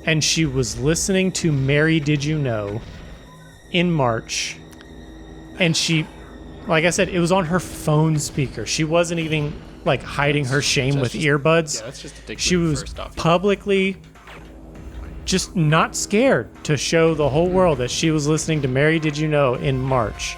and she was listening to Mary Did You Know in March, and she, like I said, it was on her phone speaker. She wasn't even like hiding her shame with earbuds. Yeah, that's just a dick She move was first off. publicly just not scared to show the whole world that she was listening to Mary Did You Know in March.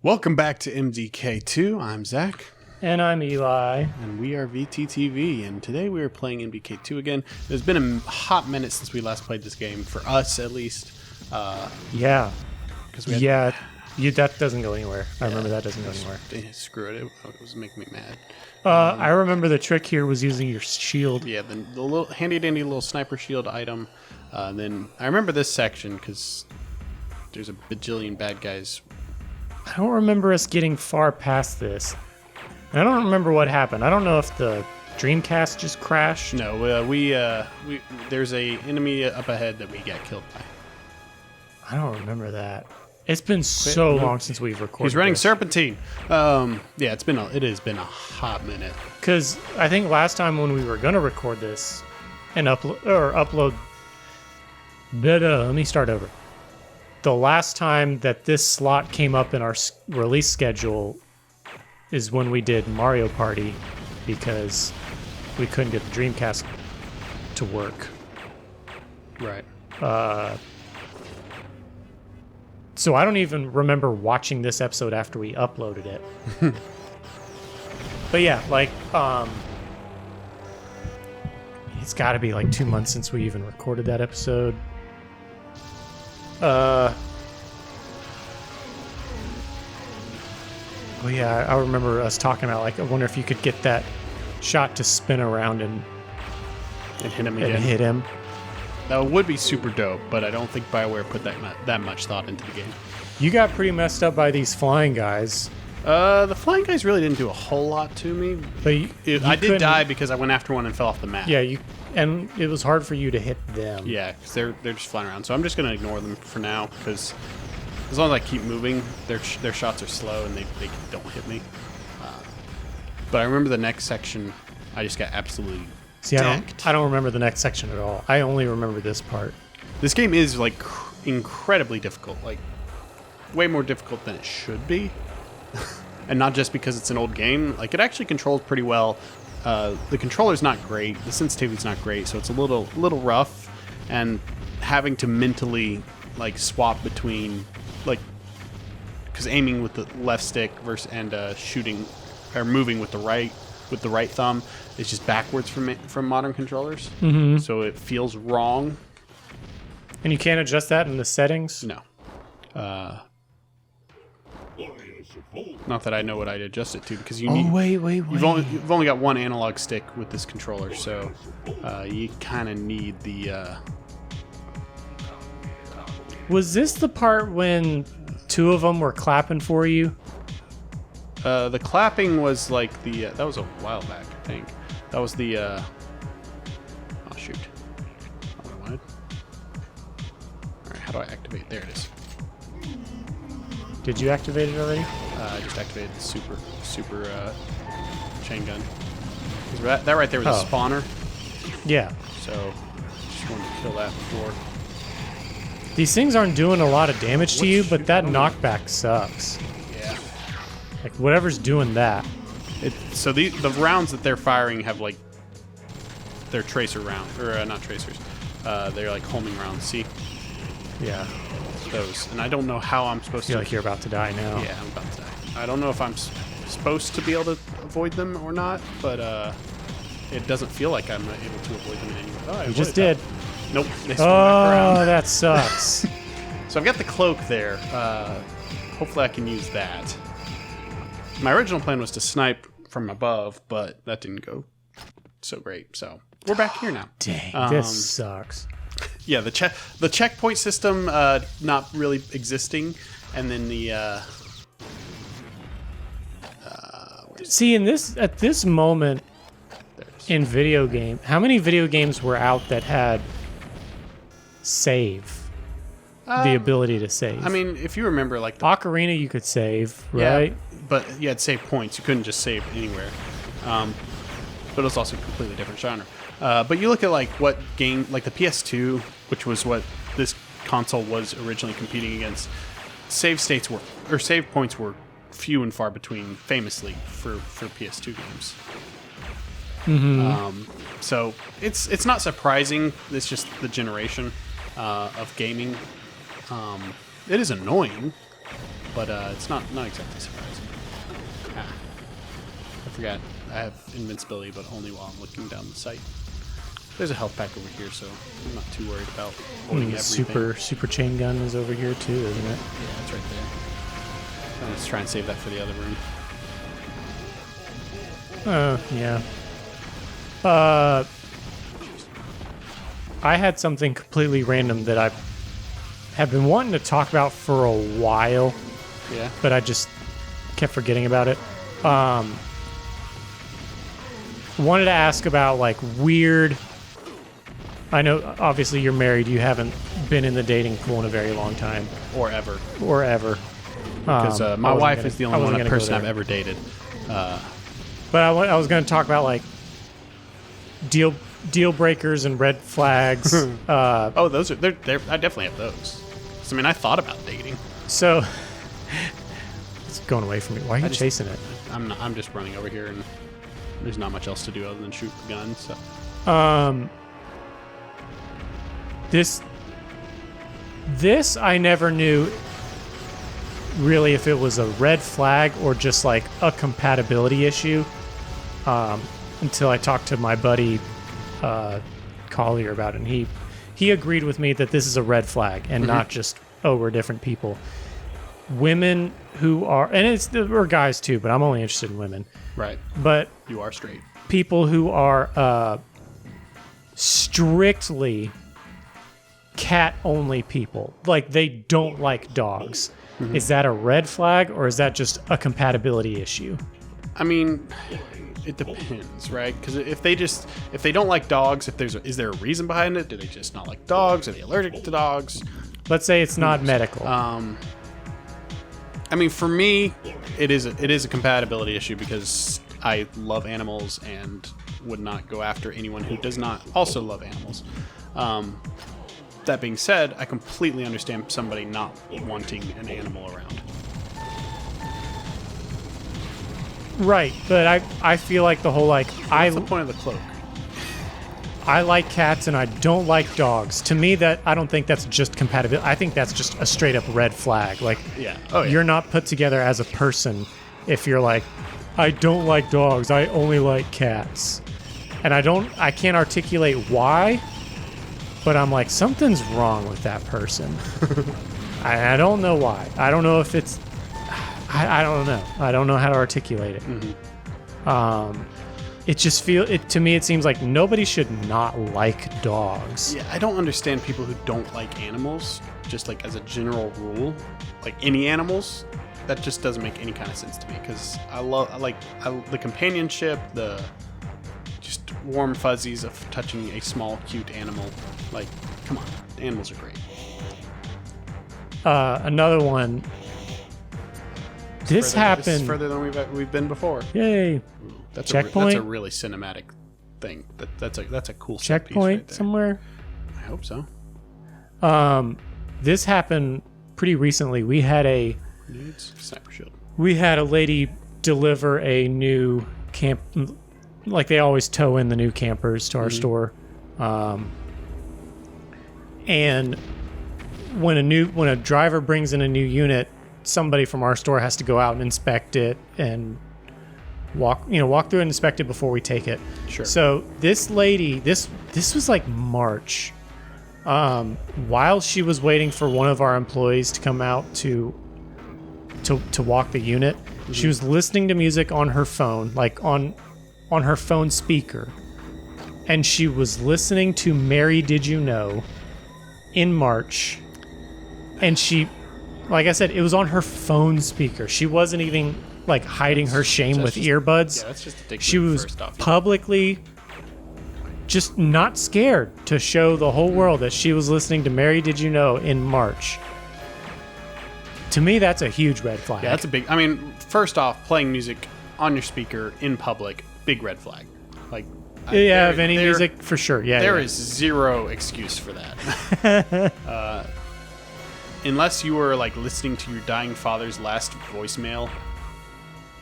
Welcome back to MDK2. I'm Zach. And I'm Eli. And we are VTTV, and today we are playing MDK2 again. It's been a hot minute since we last played this game, for us at least. Yeah. We had, That doesn't go anywhere. I remember that doesn't go anywhere. Screw it. It was making me mad. I remember the trick here was using your shield. Yeah, the little handy-dandy little sniper shield item. And then I remember this section because there's a bajillion bad guys. I don't remember us getting far past this. I don't remember what happened. I don't know if the Dreamcast just crashed. No, we there's a enemy up ahead that we got killed by. I don't remember that. It's been so long since we've recorded. He's running this. Serpentine. Yeah, it has been a hot minute. Because I think last time when we were gonna record this and upload. Let me start over. The last time that this slot came up in our release schedule is when we did Mario Party, because we couldn't get the Dreamcast to work. Right. So I don't even remember watching this episode after we uploaded it. But yeah, like, it's got to be like 2 months since we even recorded that episode. Well, yeah, I remember us talking about, like, I wonder if you could get that shot to spin around and hit him and again. hit him. That would be super dope, but I don't think BioWare put that much thought into the game. You got pretty messed up by these flying guys. The flying guys really didn't do a whole lot to me. But I did die because I went after one and fell off the map. Yeah, and it was hard for you to hit them. Yeah, because they're just flying around. So I'm just gonna ignore them for now, because as long as I keep moving, their shots are slow and they don't hit me. But I remember the next section, I just got absolutely decked. I don't remember the next section at all. I only remember this part. This game is like incredibly difficult, like way more difficult than it should be. And not just because it's an old game. Like, it actually controls pretty well. The controller's not great. The sensitivity's not great, so it's a little rough. And having to mentally like swap between, like, because aiming with the left stick and shooting or moving with the right thumb is just backwards from modern controllers. Mm-hmm. So it feels wrong. And you can't adjust that in the settings? No. Not that I know what I'd adjust it to, because you need. Wait. You've only got one analog stick with this controller, so you kind of need the. Was this the part when two of them were clapping for you? The clapping was like the. That was a while back, I think. That was the. Oh shoot! Not what I wanted. All right, how do I activate? There it is. Did you activate it already? I just activated the super chain gun. That right there was a spawner. Yeah. So just wanted to kill that before. These things aren't doing a lot of damage to you, but that knockback sucks. Yeah. Like, whatever's doing that. So the rounds that they're firing have, like, they're tracer rounds, or not tracers. They're like homing rounds. See? Yeah. Those. And I don't know how I'm supposed I feel to. like you're about to die now. Yeah, I'm about to die. I don't know if I'm supposed to be able to avoid them or not, but it doesn't feel like I'm able to avoid them in any way. Oh, You just did. Nope. They swung back around. Oh, that sucks. So I've got the cloak there. Hopefully I can use that. My original plan was to snipe from above, but that didn't go so great. So we're back here now. Dang, this sucks. Yeah, the checkpoint system not really existing, and then the See, at this moment in video game, how many video games were out that had save? The ability to save. I mean, if you remember, like the Ocarina, you could save, right? Yeah, but you had save points. You couldn't just save anywhere. but it's also a completely different genre. But you look at like what game, like the PS2, which was what this console was originally competing against. Save points were few and far between, famously for PS2 games. So it's not surprising. It's just the generation of gaming. It is annoying, but it's not exactly surprising. I forgot I have invincibility, but only while I'm looking down the site. There's a health pack over here, so I'm not too worried about holding everything. Super chain gun is over here too, isn't it? Yeah, it's right there. Let's try and save that for the other room. Yeah. I had something completely random that I have been wanting to talk about for a while. Yeah. But I just kept forgetting about it. Wanted to ask about like weird. I know obviously you're married. You haven't been in the dating pool in a very long time. Or ever. Because my wife is the only person I've ever dated. But I was going to talk about like deal breakers and red flags. Oh, those are they're I definitely have those. So, I mean, I thought about dating. So it's going away from me. Why are you chasing it? I'm just running over here, and there's not much else to do other than shoot the gun. So. This I never knew really if it was a red flag or just like a compatibility issue until I talked to my buddy Collier about it. And he agreed with me that this is a red flag and not just, oh, we're different people. Women who are, and or guys too, but I'm only interested in women. Right. But you are straight. People who are strictly cat-only people. Like, they don't like dogs. Is that a red flag, or is that just a compatibility issue? I mean, it depends, right? Because if they don't like dogs, is there a reason behind it? Do they just not like dogs? Are they allergic to dogs? Let's say it's not medical. I mean, for me, it is a compatibility issue because I love animals and would not go after anyone who does not also love animals. That being said, I completely understand somebody not wanting an animal around. Right, but I feel like the whole like What's the point of the cloak? I like cats and I don't like dogs. To me, that I don't think that's just compatibility. I think that's just a straight up red flag. Like, yeah. Oh, yeah. You're not put together as a person if you're like, I don't like dogs. I only like cats, and I can't articulate why. But I'm like, something's wrong with that person. I don't know why. I don't know if it's... I don't know. I don't know how to articulate it. It just to me, it seems like nobody should not like dogs. Yeah, I don't understand people who don't like animals, just like as a general rule. Like any animals, that just doesn't make any kind of sense to me. Because I like the companionship, the... just warm fuzzies of touching a small, cute animal. Like, come on, animals are great. Another one. This happened. This is further than we've been before. Yay! That's checkpoint. That's a really cinematic thing. That's a cool checkpoint right somewhere. I hope so. This happened pretty recently. We had a sniper shield. We had a lady deliver a new camp. Like they always tow in the new campers to our store. And when a driver brings in a new unit, somebody from our store has to go out and inspect it and walk through and inspect it before we take it. Sure. So this lady, this was like March. While she was waiting for one of our employees to come out to walk the unit, she was listening to music on her phone, like on her phone speaker, and she was listening to Mary Did You Know in March, and she, like I said, it was on her phone speaker. She wasn't even like hiding her shame with earbuds. Yeah, that's just addictive. She was publicly just not scared to show the whole world that she was listening to Mary Did You Know in March. To me, that's a huge red flag. Yeah, that's a big... I mean, first off, playing music on your speaker in public, big red flag. Like, Yeah, of any music, for sure. Yeah, There is zero excuse for that. Unless you were like listening to your dying father's last voicemail,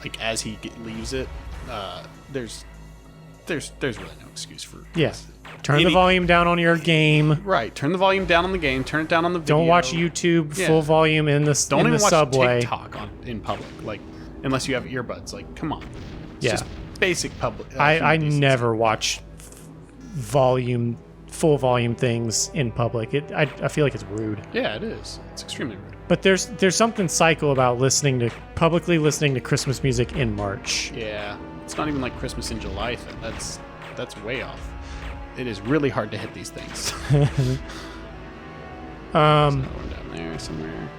like as he leaves it, there's really no excuse for. Yeah. Turn the volume down on your game. Right. Turn the volume down on the game. Turn it down on the video. Don't watch YouTube full volume in the Don't even watch subway. TikTok in public, like unless you have earbuds. Like, come on. It's Yeah. just basic public. I human decency. never watch full volume things in public. I feel like it's rude. Yeah, it is. It's extremely rude. But there's something psycho about publicly listening to Christmas music in March. Yeah, it's not even like Christmas in July. That's way off. It is really hard to hit these things. There's another one down there somewhere.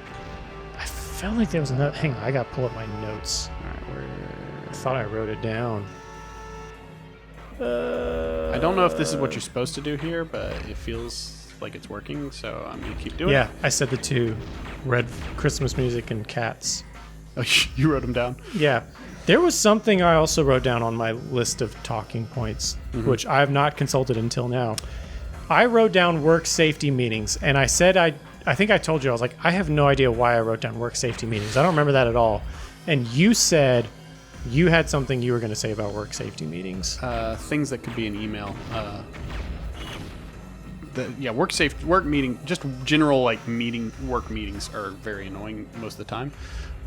I felt like there was another. Hang on, I gotta pull up my notes. All right, I thought I wrote it down. I don't know if this is what you're supposed to do here, but it feels like it's working, so I'm gonna keep doing it. Yeah, I said the two: red Christmas music and cats. Oh, you wrote them down? Yeah. There was something I also wrote down on my list of talking points, which I have not consulted until now. I wrote down work safety meetings, and I said I think I told you, I was like, I have no idea why I wrote down work safety meetings. I don't remember that at all. And you said you had something you were going to say about work safety meetings. Things that could be an email. Work meeting, just general like work meetings are very annoying most of the time.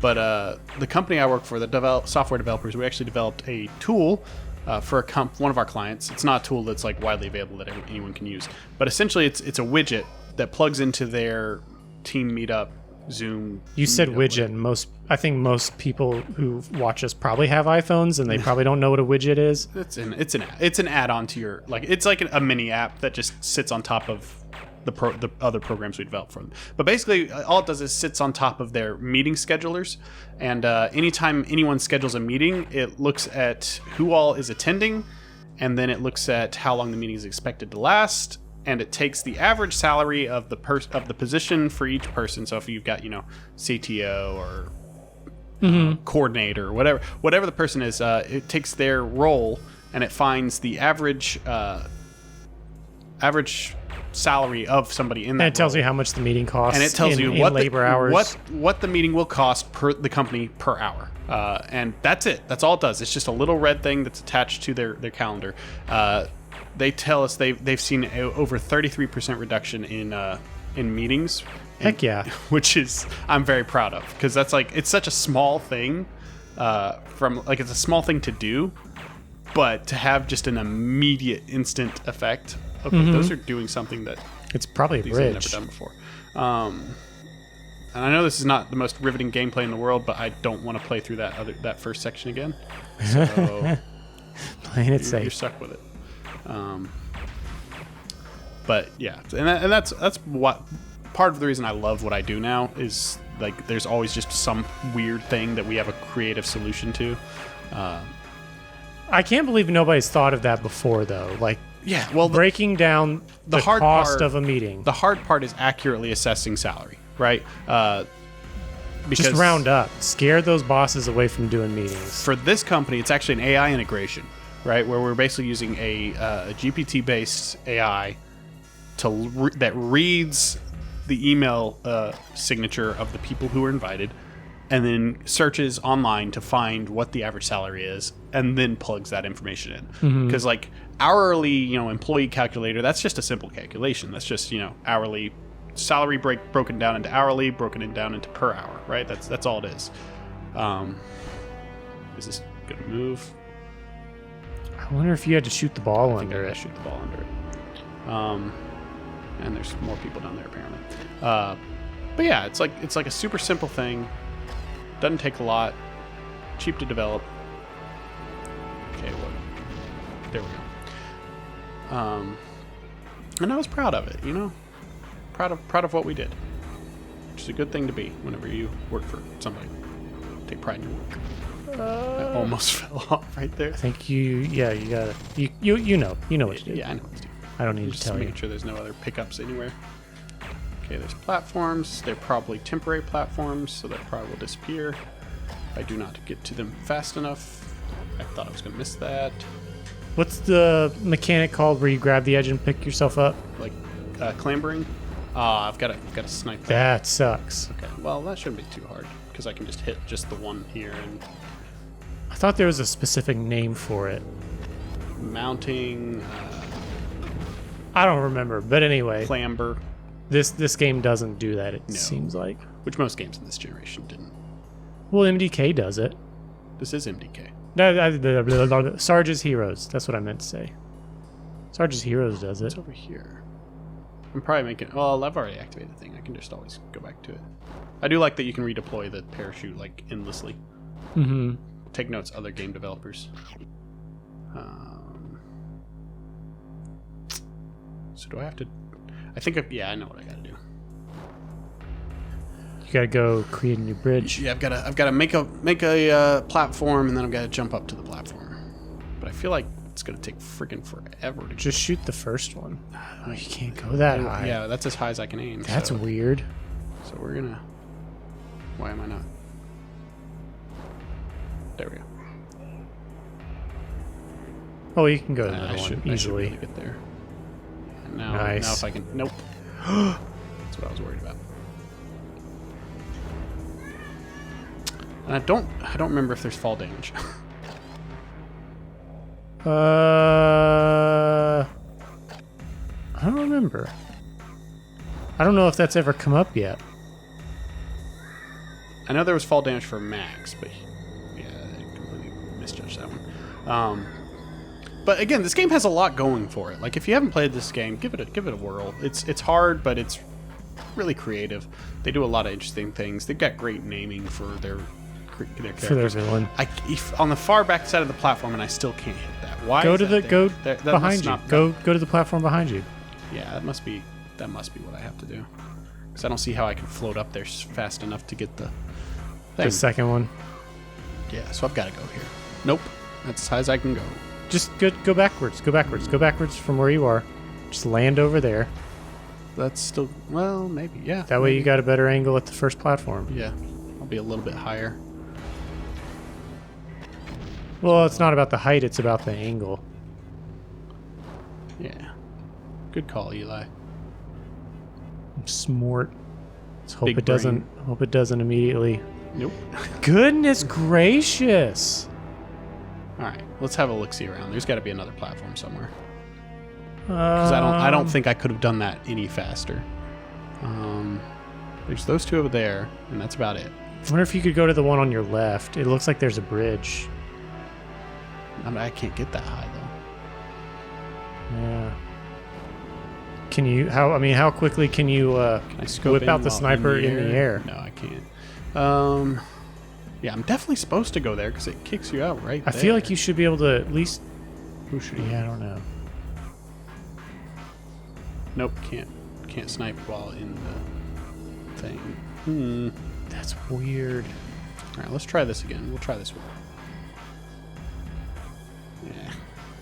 But the company I work for, the software developers, we actually developed a tool for one of our clients. It's not a tool that's like widely available that anyone can use, but essentially it's a widget that plugs into their team meetup, Zoom. You said widget. And I think most people who watch us probably have iPhones, and they probably don't know what a widget is. It's an add-on to your it's like a mini app that just sits on top of the other programs we developed for them. But basically, all it does is sits on top of their meeting schedulers, and anytime anyone schedules a meeting, it looks at who all is attending, and then it looks at how long the meeting is expected to last, and it takes the average salary of the position for each person. So if you've got CTO or coordinator, or whatever the person is, it takes their role and it finds the average salary of somebody in that And it tells role. you how much the meeting costs. And it tells you what labor hours. what the meeting will cost per the company per hour. And that's it. That's all it does. It's just a little red thing that's attached to their calendar. They tell us they've seen over 33% reduction in meetings. Heck yeah. Which is I'm very proud of, because that's like, it's such a small thing it's a small thing to do, but to have just an immediate instant effect. Okay, those are doing something that It's probably a these have bridge. never done before. And I know this is not the most riveting gameplay in the world, but I don't want to play through that first section again. So Playing it you're safe. stuck with it. But yeah, and that's what part of the reason I love what I do now is, like, there's always just some weird thing that we have a creative solution to. I can't believe nobody's thought of that before, though. Like, Yeah, well, breaking down the hard cost part- of a meeting. the hard part is accurately assessing salary, right? Because Just round up. Scare those bosses away from doing meetings. for this company, it's actually an AI integration, right? Where we're basically using a GPT-based AI that reads the email signature of the people who are invited, and then searches online to find what the average salary is, and then plugs that information in. Because like hourly, employee calculator, that's just a simple calculation. That's just hourly salary broken down into hourly, broken down into per hour, right? That's all it is. Is this gonna move? I wonder if you had to shoot the ball I think I under gotta it. shoot the ball under it. And there's more people down there apparently. But yeah, it's like a super simple thing. Doesn't take a lot. Cheap to develop. Okay, well, there we go. And I was proud of it. Proud of what we did. Which is a good thing to be whenever you work for somebody. Take pride in your work. I almost fell off right there. I think you gotta, you know what to do. Yeah, I know what to do. I don't need to Just tell you. making sure there's no other pickups anywhere. Okay, there's platforms. They're probably temporary platforms, so that probably will disappear if I do not get to them fast enough. I thought I was going to miss that. What's the mechanic called where you grab the edge and pick yourself up? Like clambering. I've got to snipe that. That sucks. Okay, well that shouldn't be too hard because I can just hit just the one here and I thought there was a specific name for it. mounting. I don't remember, but anyway, Clamber. this game doesn't do that. It No. seems like. Which most games in this generation didn't. Well, MDK does it. This is MDK. Sarge's Heroes. That's what I meant to say. Sarge's Heroes does it. It's over here. I'm probably making... Well, I've already activated the thing. I can just always go back to it. I do like that you can redeploy the parachute, like, endlessly. Mm-hmm. Take notes, other game developers. So do I have to... I think... Yeah, I know what I gotta do. You gotta go create a new bridge. Yeah, I've gotta make a platform, and then I've gotta jump up to the platform. But I feel like it's gonna take freaking forever to Just shoot the first one. Oh, you can't go that high. Yeah, that's as high as I can aim. That's so, weird. So we're gonna... Why am I not? There we go. Oh, you can go to I another should one be easily. able to get there. And now, Nice. now if I can... Nope. That's what I was worried about. And I don't remember if there's fall damage. I don't remember. I don't know if that's ever come up yet. I know there was fall damage for Max, but yeah, I completely misjudged that one. But again, this game has a lot going for it. Like if you haven't played this game, give it a whirl. It's hard, but it's really creative. They do a lot of interesting things. They've got great naming for their characters. For their villain. On the far back side of the platform, and I still can't hit that. Why? Go is to that the there? That behind must you. not- Go to the platform behind you. Yeah, that must be what I have to do. Because I don't see how I can float up there fast enough to get the thing. The second one. Yeah, so I've got to go here. Nope, that's as high as I can go. Just go backwards. Go backwards. Go backwards from where you are. Just land over there. That's still, well, maybe, yeah. That way you got a better angle at the first platform. Yeah, I'll be a little bit higher. Well, it's not about the height, it's about the angle. Yeah, good call, Eli. Smart. Let's hope Big it doesn't. Hope it doesn't immediately. Nope. Goodness gracious! All right, let's have a look-see around. There's got to be another platform somewhere. Because I don't think I could have done that any faster. There's those two over there, and that's about it. I wonder if you could go to the one on your left. It looks like there's a bridge. I mean, I can't get that high though. Yeah. Can you? How quickly can you Can I scope whip in out the while sniper in the air? No, I can't. Yeah, I'm definitely supposed to go there because it kicks you out right I there. feel like you should be able to at least. Who should you? Yeah, I don't know. Nope, can't snipe while in the thing. That's weird. All right, let's try this again. We'll try this one. Yeah.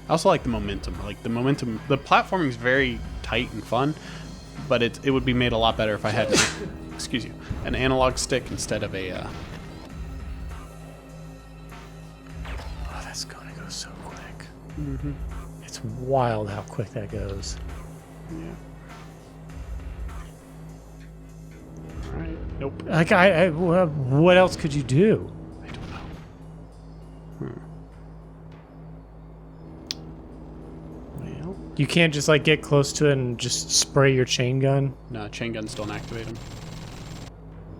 I also like the momentum. Like the momentum. The platforming is very tight and fun, but it would be made a lot better if I had, excuse you, an analog stick instead of a. Oh, that's gonna go so quick. Mm-hmm. It's wild how quick that goes. Yeah. All right. Nope. Like what else could you do? I don't know. Well, You can't just like get close to it and just spray your chain gun. no, chain guns don't activate them.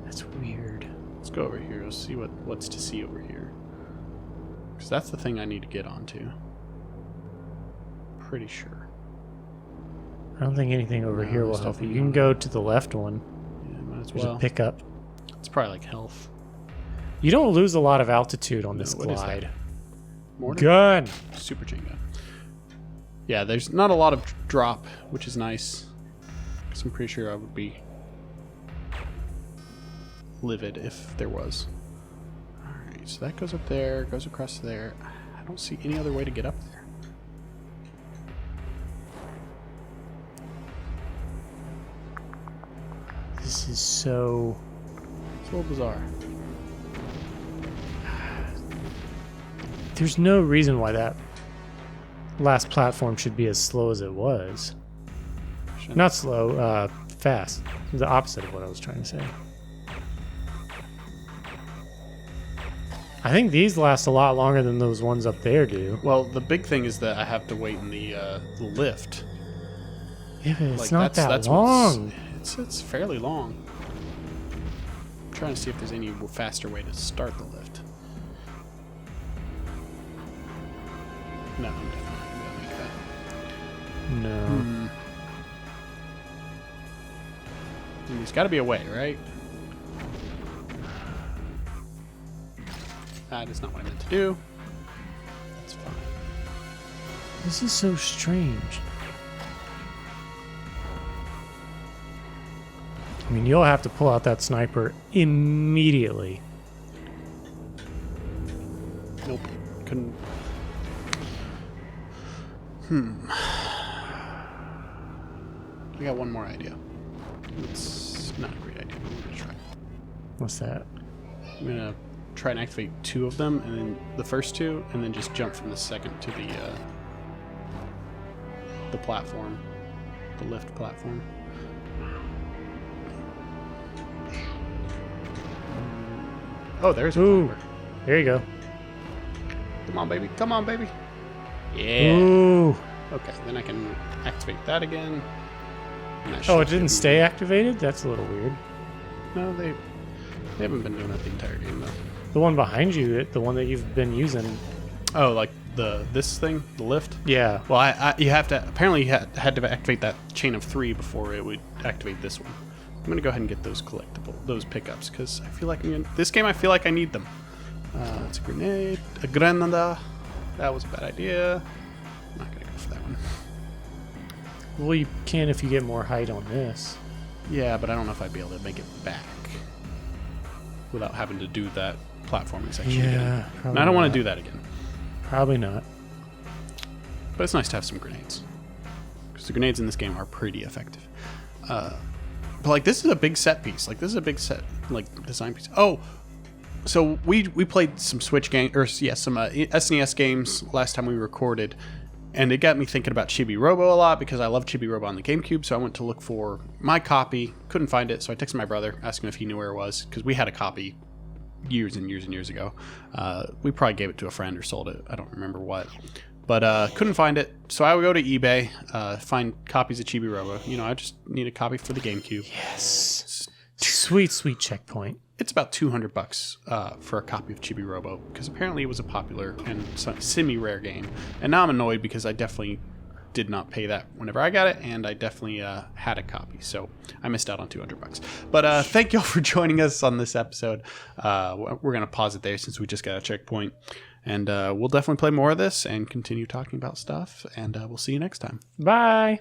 That's weird. Let's go over here. Let's see what's to see over here. Because that's the thing I need to get onto. Pretty sure. I don't think anything over No, here will there's help you. definitely You can not. go to the left one. Yeah, might as There's well. a pickup. It's probably like health. You don't lose a lot of altitude on this what is that? glide. Mortar? Gun. Super chain gun. Yeah, there's not a lot of drop, which is nice. Because I'm pretty sure I would be livid if there was. Alright, so that goes up there, goes across there. I don't see any other way to get up there. This is so. It's a little bizarre. There's no reason why that last platform should be as slow as it was. Shouldn't- Not slow, fast. The opposite of what I was trying to say. I think these last a lot longer than those ones up there do. Well, the big thing is that I have to wait in the lift. Yeah, but it's Like, not that what's- long. It's fairly long. I'm trying to see if there's any faster way to start the lift. No, I'm definitely not gonna make that. No. There's got to be a way, right? That is not what I meant to do. That's fine. This is so strange. I mean, you'll have to pull out that sniper immediately. Nope. Couldn't. I got one more idea. It's not a great idea, but we're going to try. What's that? I'm going to try and activate 2 of them, and then the first 2, and then just jump from the second to the platform. The lift platform. Oh, there's a Ooh, climber. there you go. Come on, baby. Come on, baby. Yeah. Ooh. Okay, then I can activate that again. And that Oh, should it didn't give stay activated? That's a little weird. me- No, they haven't been doing that the entire game though. The one behind you, the one that you've been using. Oh, like this thing, the lift. Yeah. Well, you have to apparently you had to activate that chain of 3 before it would activate this one. I'm gonna go ahead and get those those pickups because I feel like this game I feel like I need them. It's a grenade, a granada. That was a bad idea. I'm not gonna go for that one. Well, you can if you get more height on this. Yeah, but I don't know if I'd be able to make it back without having to do that platforming section again. And probably I don't want not. to do that again. Probably not. But it's nice to have some grenades. Because the grenades in this game are pretty effective. But like this is a big set piece. Like this is a big set design piece. Oh, so we played some Switch game some SNES games last time we recorded, and it got me thinking about Chibi Robo a lot because I love Chibi Robo on the GameCube. So I went to look for my copy, couldn't find it, so I texted my brother asking him if he knew where it was because we had a copy years and years and years ago. We probably gave it to a friend or sold it. I don't remember what. But couldn't find it, so I would go to eBay, find copies of Chibi Robo. You know, I just need a copy for the GameCube. Yes. Sweet, sweet checkpoint. It's about $200 for a copy of Chibi Robo because apparently it was a popular and semi-rare game. And now I'm annoyed because I definitely did not pay that whenever I got it, and I definitely had a copy, so I missed out on $200. But thank y'all for joining us on this episode. We're gonna pause it there since we just got a checkpoint, and we'll definitely play more of this and continue talking about stuff. And we'll see you next time. Bye.